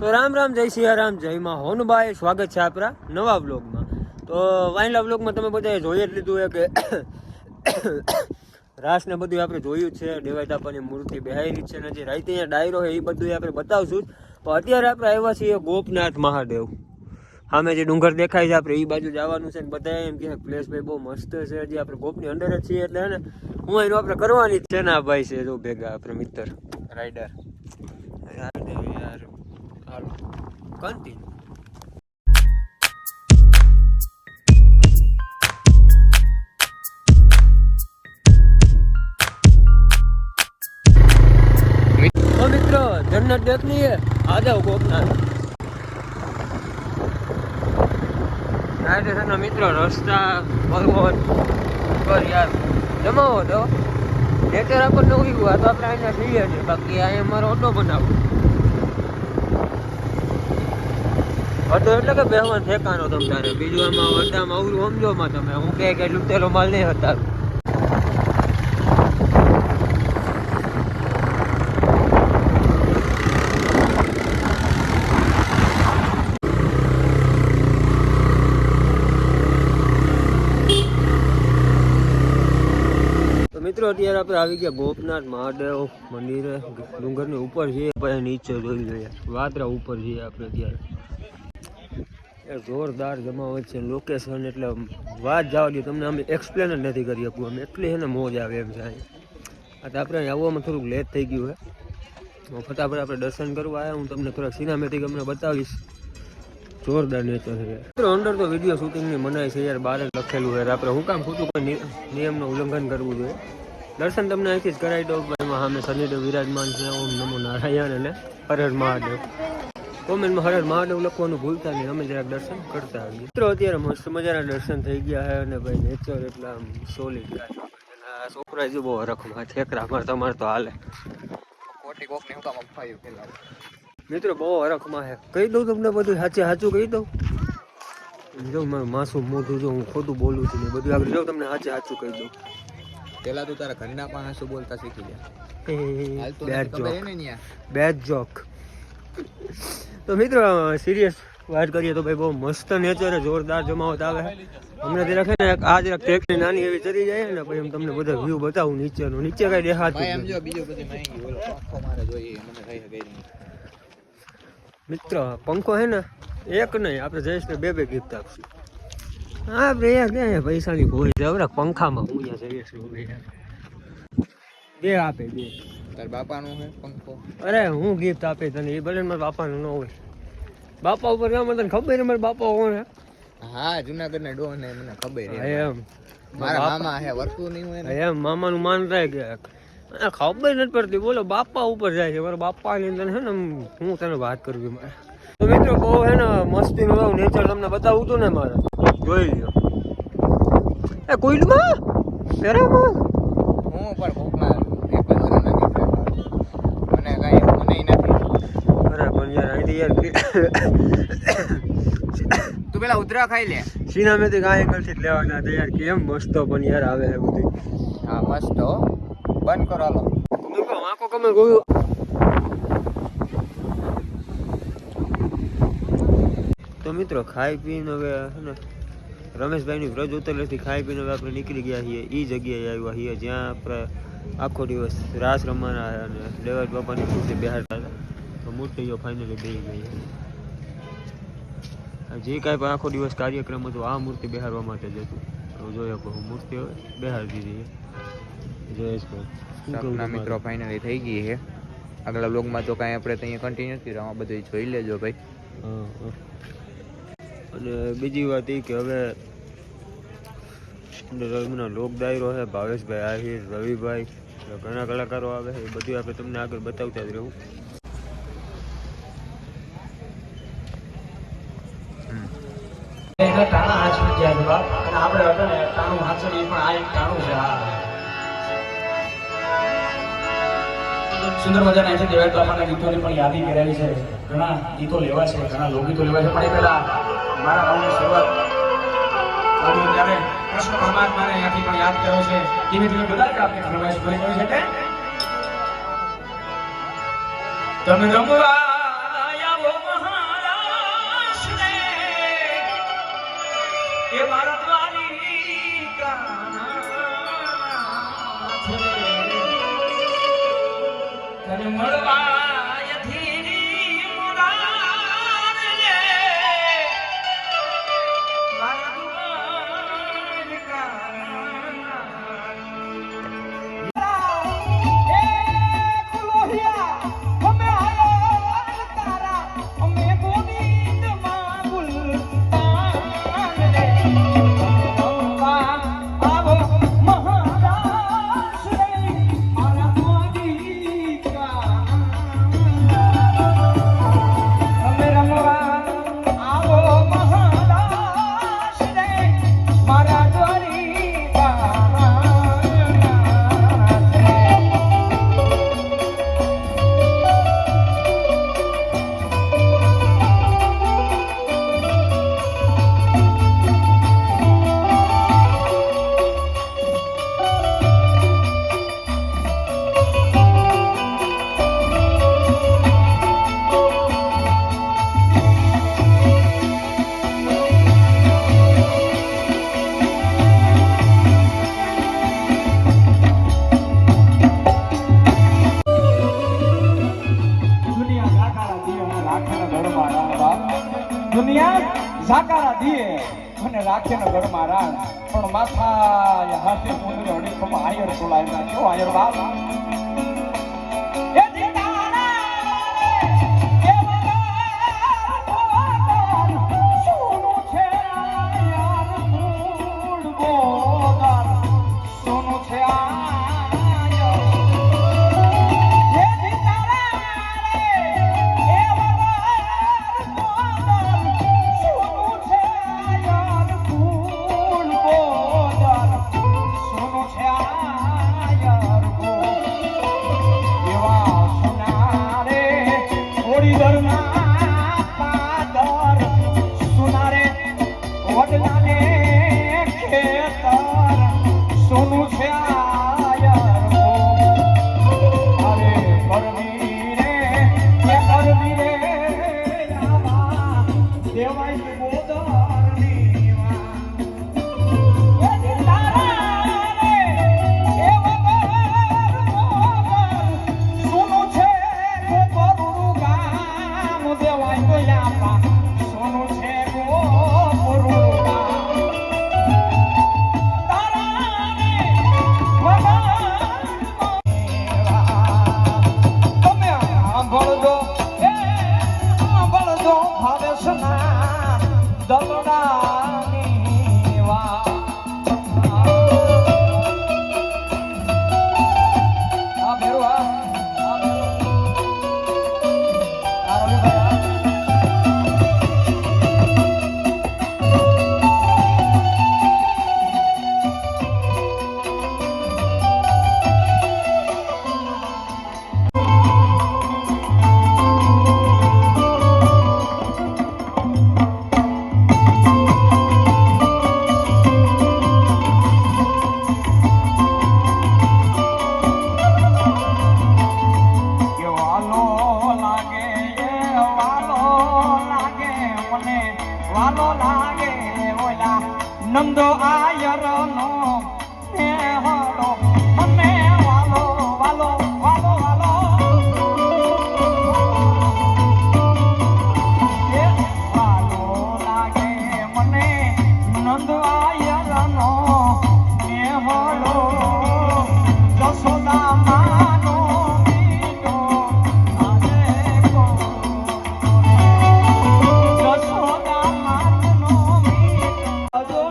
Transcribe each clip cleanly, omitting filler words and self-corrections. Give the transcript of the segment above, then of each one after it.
તો રામ રામ, જય સિયારામ, જય માં હોનભાઈ. સ્વાગત છે આપણા નવા વ્લોગમાં. તો વાઇનલા વ્લોગમાં તમે બધાએ જોઈ જ લીધું છે કે રાસ ને બધું આપણે જોયું છે. દેવાય તાપાની મૂર્તિ બેહારી છે ને જે રાતે અહીંયા ડાયરો છે એ બધું આપણે બતાવશું. પણ અત્યારે આપણે આવ્યા છીએ ગોપનાથ મહાદેવ. સામે જે ડુંગર દેખાય છે આપણે એ બાજુ જવાનું છે ને બધા એમ કે પ્લેસ ભાઈ બહુ મસ્ત છે. હજી આપણે ગોપની અંદર જ છીએ એટલે ને હું એનું આપણે કરવાની જ છે ને. આ ભાઈ છે જો ભેગા આપણે મિત્ર રાઈડર યાર. હાલો કન્ટિન્યુ. મિત્રો જન્નત દેખની હે, આ જાઓ ગોપનાથ. ના મિત્રો રસ્તા પર્વત પર યાર જમાવો તો નેચર આપણને ઉગ્યું. આ તો આપણે અહીંયા જઈએ છીએ, બાકી અહીંયા મારો ઓટો બનાવો ઓટો એટલે કે બેહવાનું ઠેકાનો તમારે. બીજું આમાં વટામાં અવરું સમજોમાં તમે હું કે લૂંટેલો માલ નહીં હતા. મિત્રો અત્યારે આપણે આવી ગયા ગોપનાથ મહાદેવ મંદિરે. ડુંગરની ઉપર છીએ, પછી નીચે જોઈ લઈએ વાદરા ઉપર છીએ આપણે અત્યારે. જોરદાર જમાવટ છે, લોકેશન એટલે વાત જવા દો તમને. અમે એક્સપ્લેન જ નથી કરી શકું અમે, એટલી છે ને મોજ આવે એમ છે. આ તો આપણે આવવામાં થોડુંક લેટ થઈ ગયું છે. ફટાફટ આપણે દર્શન કરવા આવ્યા. હું તમને થોડાક સિનેમેટિક અમને બતાવીશ. જોરદાર નેચર છે મિત્રો. અંદર તો વિડીયો શૂટિંગની મનાઈ છે યાર, બહાર જ લખેલું છે. આપણે હું કામ ખોટું કોઈ નિયમનું ઉલ્લંઘન કરવું જોઈએ. દર્શન તમને અહીંથી જ કરાવી દઉં. એમાં સામે શનિદેવ વિરાજમાન છે. ઓમ નમો નારાયણ અને હર હર મહાદેવ. કોમેન્ટમાં હર હર મહાદેવ લખવાનું ભૂલતા નહીં. અમે જરાક દર્શન કરતા આવીએ મિત્રો. અત્યારે મસ્ત મજાના દર્શન થઈ ગયા છે અને ભાઈ નેચર એટલે આમ સોલિડ. છોકરા જો બહુ હરખમાં ઠેકરા માર તમારે તો હાલે. મિત્રો બહુ હરખમાં છે. કહી દઉં તમને બધું સાચું કહી દઉં. જો મારું માસુમ મોઢું જો હું ખોટું બોલું છું ને બધું આપણે જો તમને સાચું કહી દઉં. પેલા તો તારા ઘરના પણ શું બોલતા શીખી ગયા. Bad joke. તો મિત્રો સિરિયસ વાત કરીએ તો ભાઈ બહુ મસ્ત નેચર છે, જોરદાર જમાવટ આવે. અમને જરાક ને આ જરાક ટેકની નાની એવી ચડી જાય ને પછી હું તમને બધા વ્યૂ બતાવું નીચેનું. નીચે કઈ દેખાતું મિત્ર. પંખો હે ને એક નહીં, આપણે જઈશ ને બે ગિફ્ટ આપશું. હા આપણે પૈસાની ભૂલ છે પંખામાં. હું જઈશ બે આપે બે. તાર બાપાનું હે પંખો? અરે હું ગિફ્ટ આપે તને એ ભલે મારા બાપાનું ન હોય. બાપા ઉપર તને ખબર મારા બાપા કોણ હે? હા જુનાગઢ ના ડોન હે, મને ખબર હે. એમ મારા મામા હે, વર્તું નહીં હોય એમ મામાનું માન થાય કે ખબર નથી પડતી. બોલો બાપા ઉપર જાય છે મારા બાપાની અંદર હે ને. હું તને વાત કરું મારે તો મિત્રો બહુ હે ને મસ્તીનું એવું નેચર તમને બતાવું હતું ને મારે. જોઈ લ્યો એ કોઈલમાં પેરામાં હું પણ ભૂખના એક જ મને કાંઈ મને નથી. અરે પણ યાર અહીંથી યાર તું પેલા ઉધરા ખાઈ લે. સિનેમેટિક આ એંગલથી જ લેવાના હતા યાર. કેમ મસ્ત પણ યાર આવે છે બધું. હા મસ્ત હો. બંધ કરો હાલો. આંખો કમે ગયું. તો મિત્રો ખાઈ પીને હવે ને રમેશભાઈની વ્રજ ઉતરેથી ખાઈ પીને હવે આપણે નીકળી ગયા છીએ. એ જગ્યાએ આવ્યા છીએ જ્યાં આપણે આખો દિવસ રાસ રમવાના અને દેવાજ બાપાની મૂર્તિ બેહાડતા હતા. તો મૂર્તિઓ ફાઇનલી બેસી ગઈ. જે કાંઈ પણ આખો દિવસ કાર્યક્રમ હતો આ મૂર્તિ બેહાડવા માટે જ હતું. તો જોયો હું મૂર્તિ બેહાડી દીધી. જયેશભાઈ મિત્રો ફાઇનલી થઈ ગઈ છે. આગલા બ્લોગમાં તો કાંઈ આપણે ત્યાં કન્ટિન્યુ કરી આમાં બધું જોઈ લેજો ભાઈ. અને બીજી વાત એ કે હવે લોક ડાયરો છે. ભાવેશભાઈ આહિર, રવિભાઈ, ઘણા કલાકારો આવે છે. એ બધું આપણે તમને આગળ બતાવતા જ રહું. સુંદર મજાના છે દેવાય બાપાના ગીતોની પણ યાદી કરાવી છે. ઘણા ગીતો લેવા છે, ઘણા લોકગીતો લેવા છે. પણ એ પહેલા મારા ભાવની શરૂઆત ત્યારે કૃષ્ણ પરમાત્માને અહીંયાથી પણ યાદ કર્યો છે. ધીમે ધીમે બધા જ આપણે ફરમાઈશ પૂરી કરી છે. તમે રમવા આવો રાખે ને ઘરમાં રાણ બાપ દુનિયા ઝાકારા દીએ અને રાખે ને ઘરમાં રાણ પણ માથા હાથે મુંદરે અડીખમાં આયર ખોલાય નાખ્યો આયર બાપ નંદો આયર નો હલો મને વાલો વાલો વાલો વાલો એ વાલો લાગે મને નંદ આયર નો હલો જસોદા માનો મીઠો આને કો જસોદા માનો મીઠો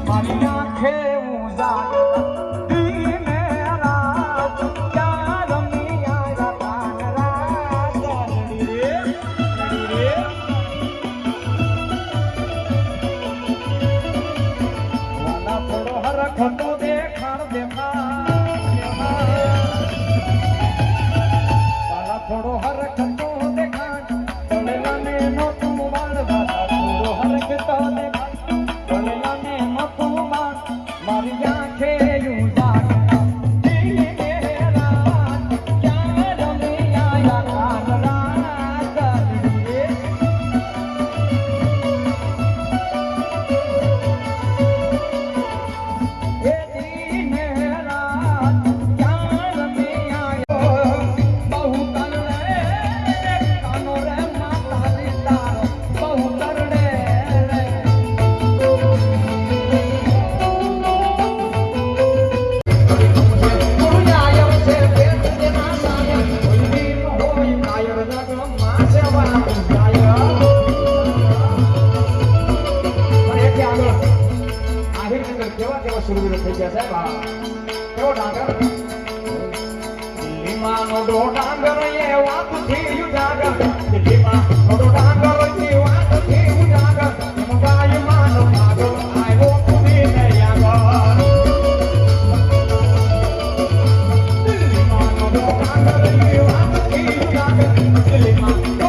મારી આંખે ઉજાગર દીને રાત ક્યાં રમી આયા કાન રાત રડી રે વાલા થોડો હરખ તો દેખાણ વાલા થોડો હરખ તો દેખાણ તળેલા ને નો તું માર વાલા થોડો હરખ તો દેખાણ મારી આંખે ઉજાગર દીને રાત ક્યાં રમી આયા કાન રાત રડી રે દીને રાત ક્યાં રમી આયો બહુ કરડે કાનો રે માતાજી તારો બહુ કરડે શરૂ થઈ ગયા સાહેબ કેવો ડાંગર દિલ્હીમાં નો ડાંગર એ વાત થી ઉજાગર દિલ્હીમાં નો ડાંગર એ વાત થી ઉજાગર મુંબઈ માં નો ડાંગર આવ્યો તુમી ને યાગર દિલ્હીમાં નો ડાંગર એ વાત થી ઉજાગર દિલ્હીમાં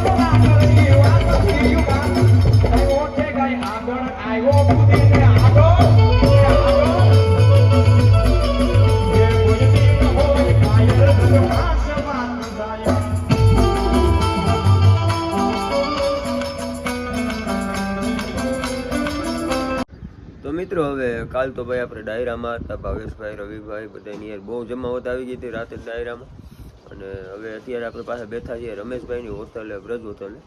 મિત્રો હવે કાલ તો ભાઈ આપણે ડાયરામાં હતા, ભાવેશભાઈ, રવિભાઈ બધાની યાર બહુ જમાવટ આવી ગઈ હતી રાતે ડાયરામાં. અને હવે અત્યારે આપણે પાસે બેઠા છીએ રમેશભાઈની હોટલે, બ્રજ હોટલે.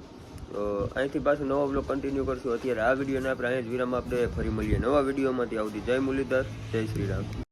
તો અહીંથી પાછું નવો બ્લોગ કન્ટિન્યુ કરશું. અત્યારે આ વિડીયોને આપણે અહીંયા જ વિરામ આપણે ફરી મળીએ નવા વિડીયોમાંથી. આવતી જય મુરલીધર, જય શ્રી રામ.